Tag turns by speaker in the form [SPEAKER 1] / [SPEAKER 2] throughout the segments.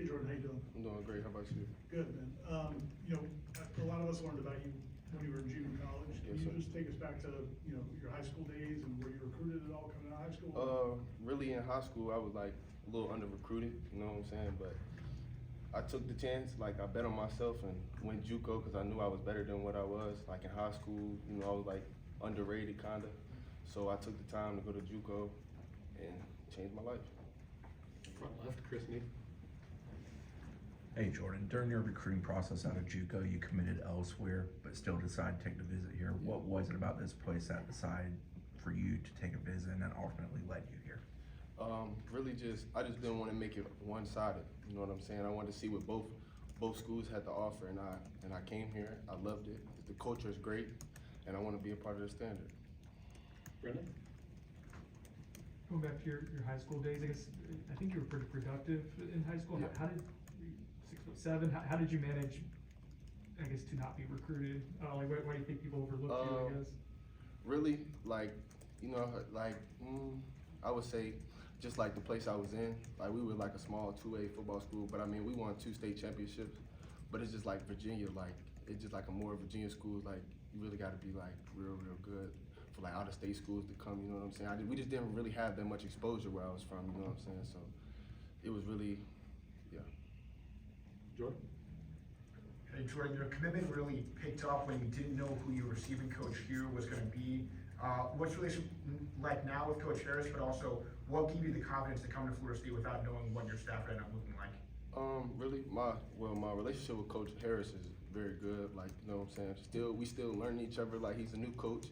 [SPEAKER 1] Hey Jordan, how you doing?
[SPEAKER 2] I'm doing great. How about you?
[SPEAKER 1] Good, man. A lot of us learned about you when you were in junior college. Can
[SPEAKER 2] Yes,
[SPEAKER 1] you
[SPEAKER 2] sir.
[SPEAKER 1] just take us back to, your high school days and were you recruited at all coming out of high school?
[SPEAKER 2] Really in high school, I was like a little under recruited, you know what I'm saying? But I took the chance, like I bet on myself and went JUCO because I knew I was better than what I was. Like in high school, I was like underrated kinda. So I took the time to go to JUCO and change my life.
[SPEAKER 3] Front left, Chris Nee.
[SPEAKER 4] Hey Jordan, during your recruiting process out of JUCO, you committed elsewhere, but still decided to take the visit here. What was it about this place that decided for you to take a visit and then ultimately led you here?
[SPEAKER 2] Really I just didn't want to make it one-sided. You know what I'm saying? I wanted to see what both schools had to offer, and I came here. I loved it. The culture is great, and I want to be a part of the standard.
[SPEAKER 3] Brendan?
[SPEAKER 5] Going back to your high school days, I think you were pretty productive in high school.
[SPEAKER 2] Yeah.
[SPEAKER 5] How did 6'7"? How did you manage, to not be recruited? Why do you think people overlooked you? I guess.
[SPEAKER 2] Really, I would say, just like the place I was in, like we were like a small 2A football school, but I mean we won 2 state championships. But it's just like Virginia, like it's just like a more Virginia schools, like you really got to be like real good for like out of state schools to come. You know what I'm saying? We just didn't really have that much exposure where I was from. You know what I'm saying? So it was really, yeah.
[SPEAKER 3] Jordan?
[SPEAKER 6] Hey Jordan, your commitment really picked up when you didn't know who your receiving coach here was going to be. What's your relationship like now with Coach Harris, but also what gave you the confidence to come to Florida State without knowing what your staff ended up looking like?
[SPEAKER 2] Really, my relationship with Coach Harris is very good. Like, you know what I'm saying? We still learn each other. Like, he's a new coach.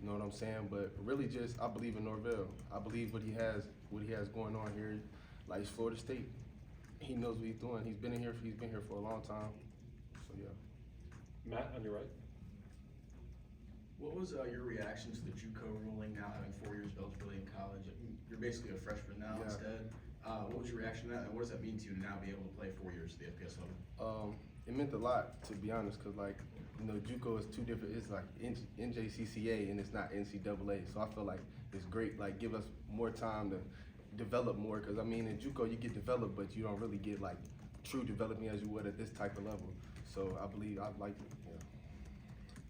[SPEAKER 2] You know what I'm saying? But really, I believe in Norvell. I believe what he has going on here. Like, it's Florida State. He knows what he's doing. He's been here for a long time. So yeah.
[SPEAKER 3] Matt, on your right.
[SPEAKER 7] What was your reaction to the JUCO ruling now having 4 years eligibility in college? You're basically a freshman now instead. What was your reaction to that, and what does that mean to you to now be able to play 4 years at the FPS level?
[SPEAKER 2] It meant a lot, to be honest, because JUCO is two different. It's like NJCCA and it's not NCAA. So I feel like it's great. Like give us more time to develop more, because I mean in JUCO you get developed, but you don't really get like true development as you would at this type of level. So I believe I like it.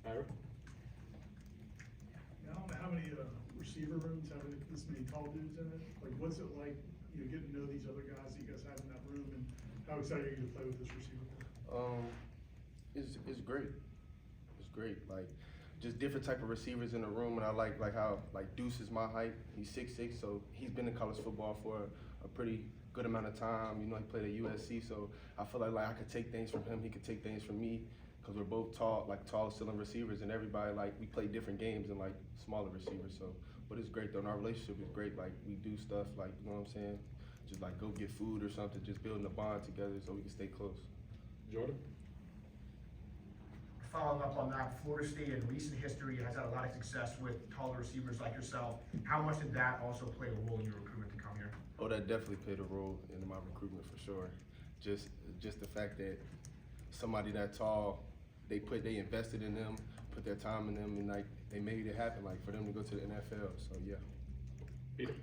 [SPEAKER 2] Yeah.
[SPEAKER 3] Ira?
[SPEAKER 1] I don't know how many receiver rooms have this many tall dudes in it. Like, what's it like, getting to know these other guys that you guys have in that room, and how excited are you to play with this receiver room?
[SPEAKER 2] It's great. It's great. Like just different type of receivers in the room, and I like how like Deuce is my height. He's 6'6", so he's been in college football for a pretty good amount of time. He played at USC, so I feel like I could take things from him. He could take things from me, because we're both tall ceiling receivers, and everybody we play different games and smaller receivers. So, but it's great though. And our relationship is great. Like we do stuff you know what I'm saying? Just go get food or something. Just building a bond together so we can stay close.
[SPEAKER 3] Jordan?
[SPEAKER 6] Following up on that, Florida State in recent history has had a lot of success with taller receivers like yourself. How much did that also play a role in your recruitment to come here?
[SPEAKER 2] Oh, that definitely played a role in my recruitment for sure. Just the fact that somebody that tall, they invested in them, put their time in them, and they made it happen. For them to go to the NFL. So yeah.
[SPEAKER 3] Peter?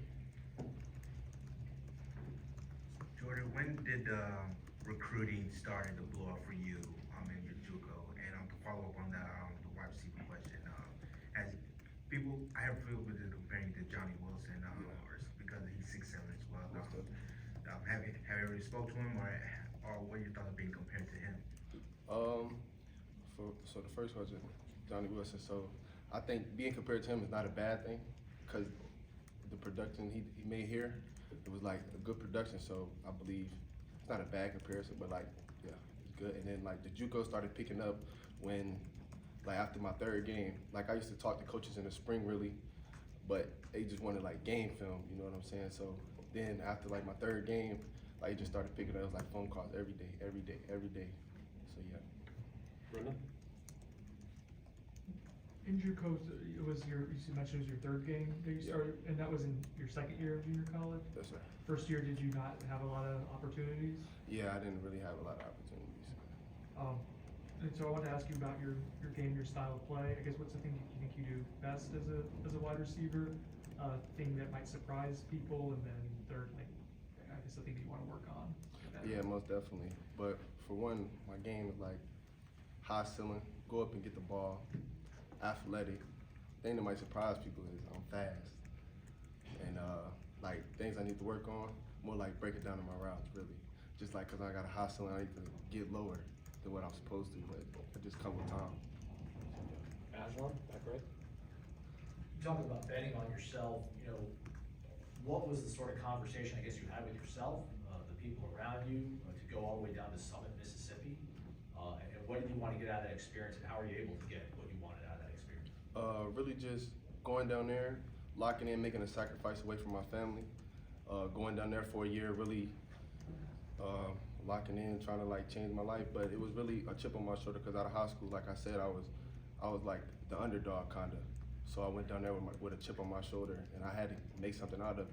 [SPEAKER 4] Jordan, when did recruiting started to blow up for you in your JUCO? And to follow up on that, the wide receiver question, as people, I have feel with comparing to Johnny Wilson, because he's 6'7" as well. Have you already spoke to him, or what your thoughts of being compared to him?
[SPEAKER 2] So the first question, Johnny Wilson. So I think being compared to him is not a bad thing, because the production he made here, it was a good production. So I believe it's not a bad comparison, but yeah, it's good. And then the JUCO started picking up when after my 3rd game. I used to talk to coaches in the spring really, but they just wanted game film. You know what I'm saying? So then after my 3rd game, it just started picking up. It was phone calls every day. So yeah.
[SPEAKER 3] Brendan?
[SPEAKER 5] In JUCO, you mentioned it was your 3rd game that you started, and that was in your 2nd year of junior college?
[SPEAKER 2] Yes, sir.
[SPEAKER 5] First year, did you not have a lot of opportunities?
[SPEAKER 2] Yeah, I didn't really have a lot of opportunities.
[SPEAKER 5] And so I wanted to ask you about your game, your style of play. I guess what's the thing you think you do best as a wide receiver? Thing that might surprise people, and then third, the thing that you want to work on.
[SPEAKER 2] Yeah, most definitely. But for one, my game is like high ceiling, go up and get the ball, athletic. Thing that might surprise people is I'm fast. And like things I need to work on, more like break it down in my routes, really. Just like, cause I got a high ceiling, I need to get lower than what I'm supposed to, but it just comes with time.
[SPEAKER 3] Aslan, back right.
[SPEAKER 8] You talk about betting on yourself, you know, what was the sort of conversation, I guess, you had with yourself, the people around you, to go all the way down to Summit, Mississippi? And what did you want to get out of that experience, and how are you able to get what you wanted out of that experience?
[SPEAKER 2] Really just going down there, locking in, making a sacrifice away from my family. Going down there for a year, really locking in, trying to like change my life. But it was really a chip on my shoulder because out of high school, like I said, I was like the underdog kinda. So I went down there with a chip on my shoulder, and I had to make something out of it.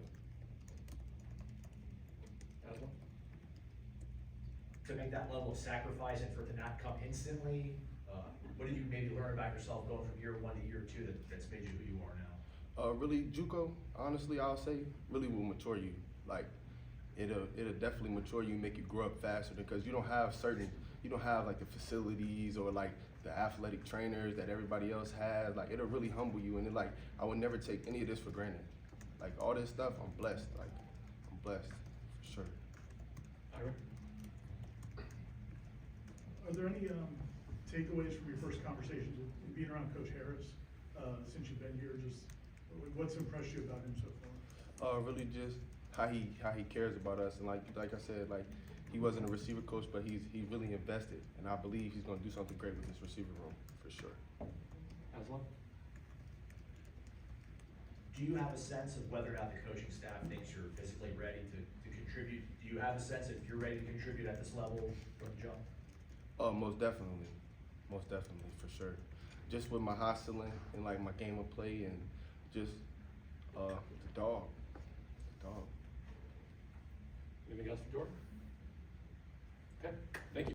[SPEAKER 3] Aslan?
[SPEAKER 8] To make that level of sacrifice and for it to not come instantly, what did you maybe learn about yourself going from year 1 to year 2 that's made you who you are now?
[SPEAKER 2] Really, JUCO, honestly, I'll say, really will mature you. Like, it'll definitely mature you, make you grow up faster because you don't have like the facilities or like the athletic trainers that everybody else has. Like, it'll really humble you, and it, like, I would never take any of this for granted. Like, all this stuff, I'm blessed. Like, I'm blessed, for sure.
[SPEAKER 3] Ira?
[SPEAKER 1] Are there any takeaways from your first conversations with being around Coach Harris since you've been here? Just what's impressed you about him so far?
[SPEAKER 2] Really just how he cares about us, and like I said, like he wasn't a receiver coach, but he really invested, and I believe he's going to do something great with this receiver room for sure.
[SPEAKER 3] Aslan?
[SPEAKER 8] Do you have a sense of whether or not the coaching staff thinks you're physically ready to contribute? Do you have a sense if you're ready to contribute at this level from the jump?
[SPEAKER 2] Most definitely, for sure. Just with my high ceiling and like my game of play and just the dog.
[SPEAKER 3] Anything else for Jordan?